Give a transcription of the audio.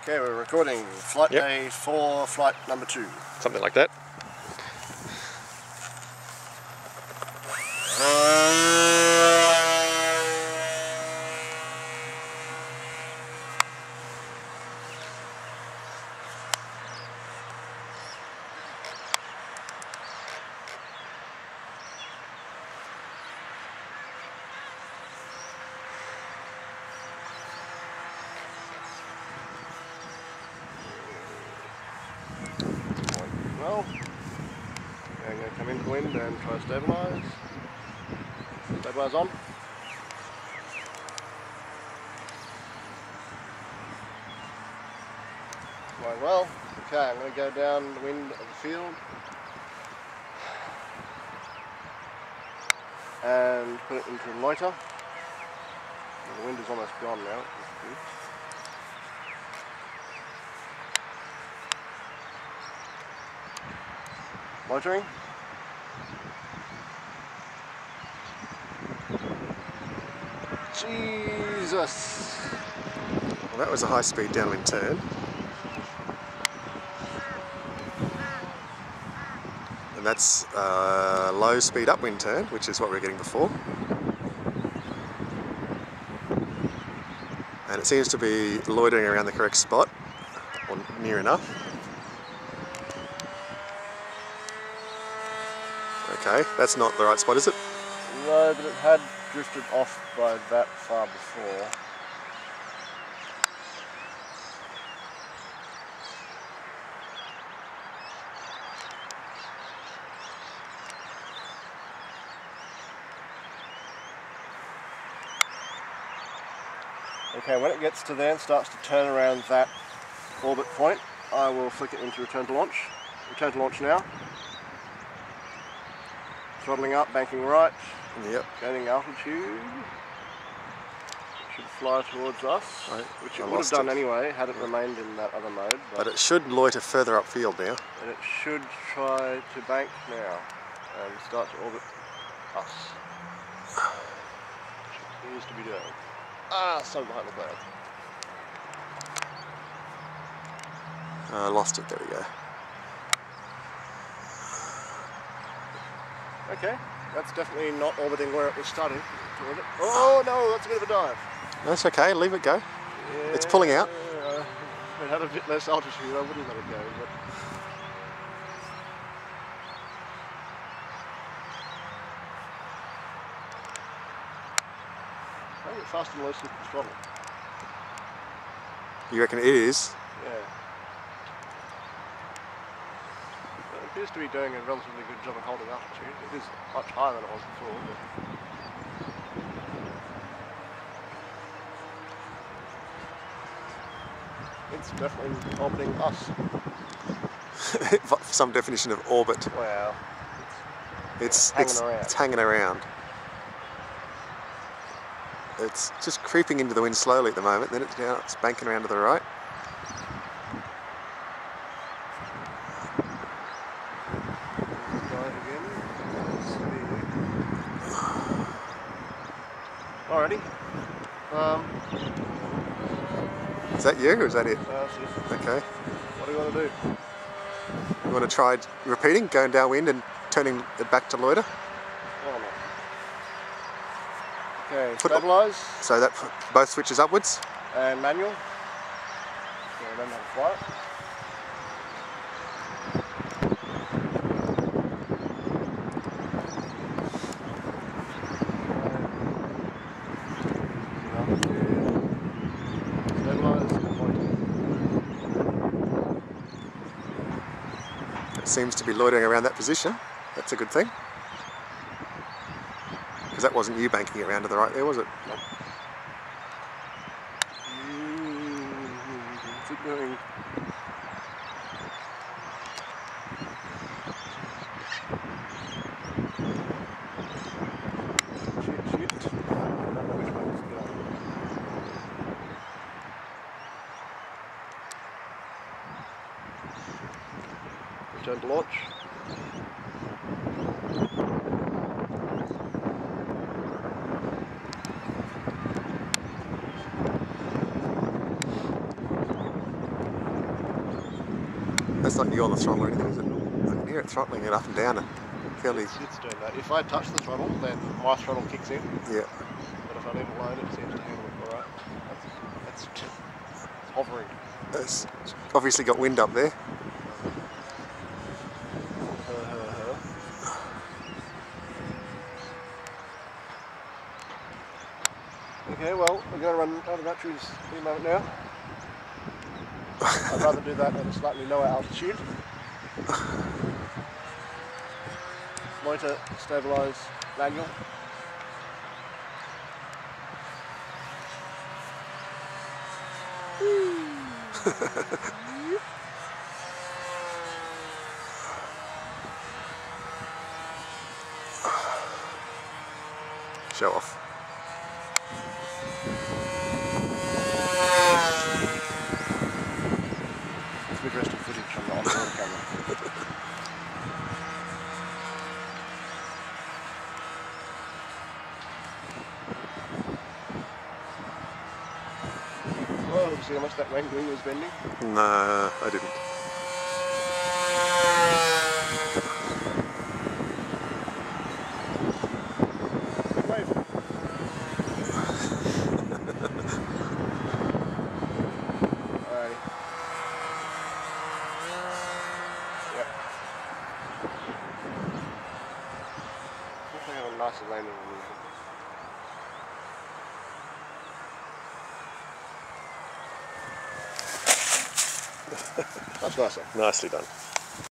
Okay, we're recording flight day 4, flight number 2. Something like that. Well, I'm going to come into wind and try to stabilise. Stabilise on. Going well. Okay, I'm going to go down the wind of the field and put it into loiter. The wind is almost gone now. Loitering. Jesus! Well, that was a high-speed downwind turn. And that's a low-speed upwind turn, which is what we were getting before. And it seems to be loitering around the correct spot, or near enough. Okay, that's not the right spot, is it? No, but it had drifted off by that far before. Okay, when it gets to there and starts to turn around that orbit point, I will flick it into return to launch. Return to launch now. Throttling up, banking right. Yep. Gaining altitude. It should fly towards us, which it would have done anyway had it remained in that other mode. But it should loiter further upfield now. And it should try to bank now and start to orbit us. Which it appears to be doing. Ah, so behind the cloud. Lost it, there we go. Okay, that's definitely not orbiting where it was starting to orbit. Oh no, that's a bit of a dive. That's okay, leave it go. Yeah, It's pulling out. If it had a bit less altitude, I wouldn't let it go. But I think it's fast and low slip the throttle. You reckon it is? Yeah. It appears to be doing a relatively good job of holding altitude. It is much higher than it was before. But it's definitely orbiting us. Some definition of orbit. Wow. It's hanging hanging around. It's just creeping into the wind slowly at the moment, then it's banking around to the right. Alrighty. Is that you or is that it? That's it. Okay. What do you want to do? You want to try repeating, going downwind and turning it back to loiter? Oh, no. Okay, stabilise. So that both switches upwards. And manual. So I don't have to fly it. It seems to be loitering around that position. That's a good thing. Because that wasn't you banking it around to the right there, was it? Nope. What's it doing? Shit. I don't know which way it's going. Return to launch. That's not you on the throttle or anything, is it? I can hear it throttling it up and down. Fairly. It's doing that. If I touch the throttle, then my throttle kicks in. Yeah. But if I leave it alone, it seems to handle it alright. It's hovering. It's obviously got wind up there. Okay, well, we're going to run out of batteries any moment now. I'd rather do that at a slightly lower altitude. Motor stabilise manual. Show off. It's interesting footage from the onboard camera. Well, you see how much that wing was bending? Nah, I didn't. Wave. Alrighty. Yep. I think I have a nicer landing than usual. That's nicer. Nicely done.